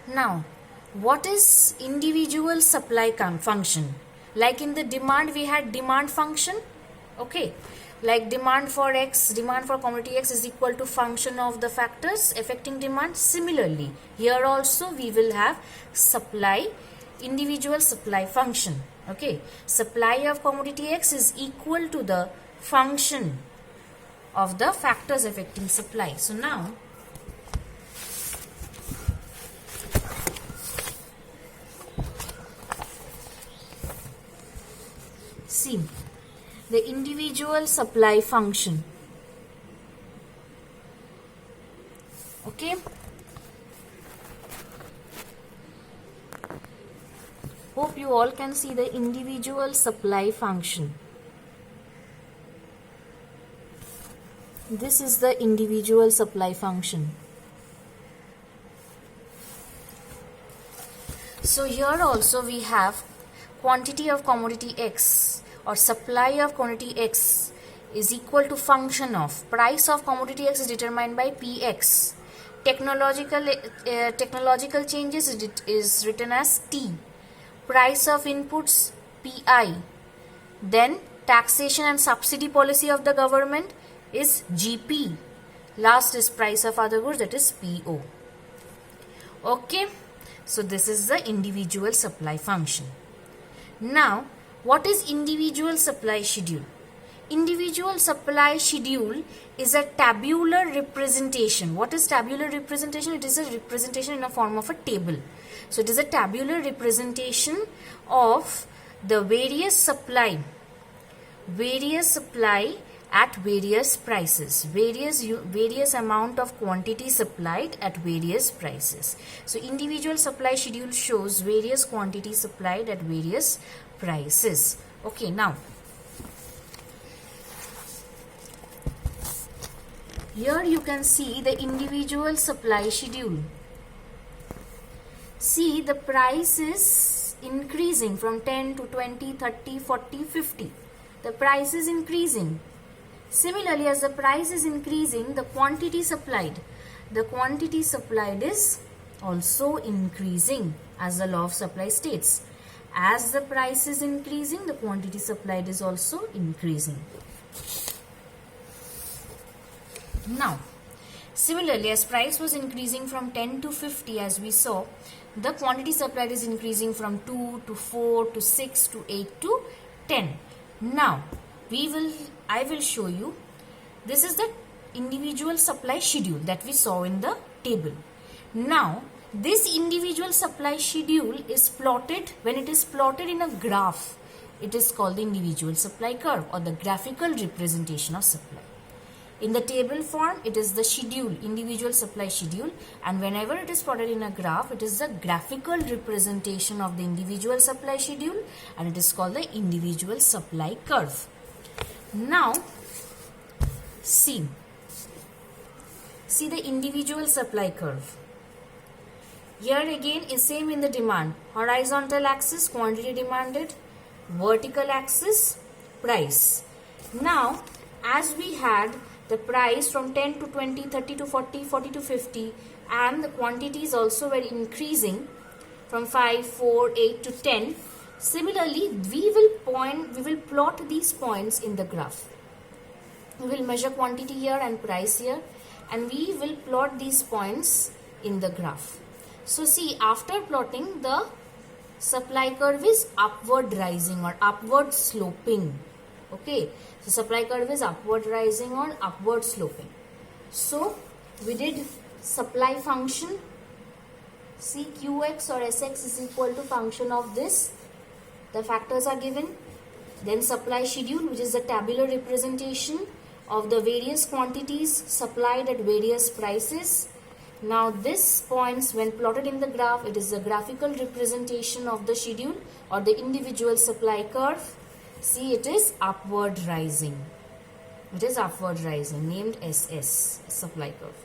Now, what is individual supply function? Like in the demand, we had demand function. Okay, like demand for X, demand for commodity X is equal to function of the factors affecting demand. Similarly, here also we will have supply, individual supply function. Okay, supply of commodity X is equal to the function of the factors affecting supply. So now, see the individual supply function. Okay, hope you all can see the individual supply function. This is the individual supply function. So here also we have quantity of commodity X or supply of quantity X is equal to function of price of commodity X is determined by Px. Technological changes is written as T. Price of inputs Pi. Then taxation and subsidy policy of the government is GP. Last is price of other goods, that is PO. Okay, so this is the individual supply function. Now, what is individual supply schedule? Individual supply schedule is a tabular representation. What is tabular representation? It is a representation in a form of a table. So it is a tabular representation of the various supply at various prices, various amount of quantity supplied at various prices. So individual supply schedule shows various quantity supplied at various prices. Okay, now here you can see the individual supply schedule. See, the price is increasing from 10 to 20, 30, 40, 50. The price is increasing. Similarly, as the price is increasing, the quantity supplied is also increasing, as the law of supply states. As the price is increasing, the quantity supplied is also increasing. Now, similarly, as price was increasing from 10 to 50, as we saw, the quantity supplied is increasing from 2 to 4 to 6 to 8 to 10. Now, I will show you, this is the individual supply schedule that we saw in the table. Now, this individual supply schedule is plotted, when it is plotted in a graph, it is called the individual supply curve or the graphical representation of supply. In the table form, it is the schedule, individual supply schedule, and whenever it is plotted in a graph, it is the graphical representation of the individual supply schedule, and it is called the individual supply curve. Now, see the individual supply curve. Here again is same in the demand. Horizontal axis, quantity demanded, vertical axis, price. Now, as we had the price from 10 to 20, 30 to 40, 40 to 50, and the quantities also were increasing from 5, 4, 8 to 10. Similarly, we will plot these points in the graph. We will measure quantity here and price here, and we will plot these points in the graph. So see, after plotting, the supply curve is upward rising or upward sloping. Okay, so supply curve is upward rising or upward sloping. So we did supply function. See, Qx or Sx is equal to function of this. The factors are given. Then supply schedule, which is the tabular representation of the various quantities supplied at various prices. Now this points, when plotted in the graph, it is the graphical representation of the schedule or the individual supply curve. See, it is upward rising. It is upward rising, named SS, supply curve.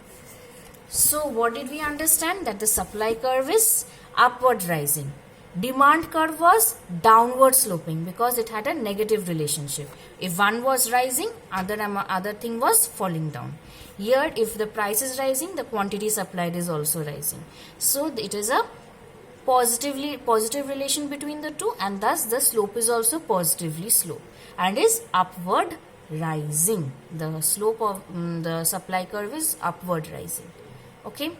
So what did we understand? That the supply curve is upward rising. Demand curve was downward sloping because it had a negative relationship. If one was rising, other thing was falling down. Here if the price is rising, the quantity supplied is also rising. So it is a positive relation between the two, and thus the slope is also positively slope and is upward rising. The slope of the supply curve is upward rising. Okay.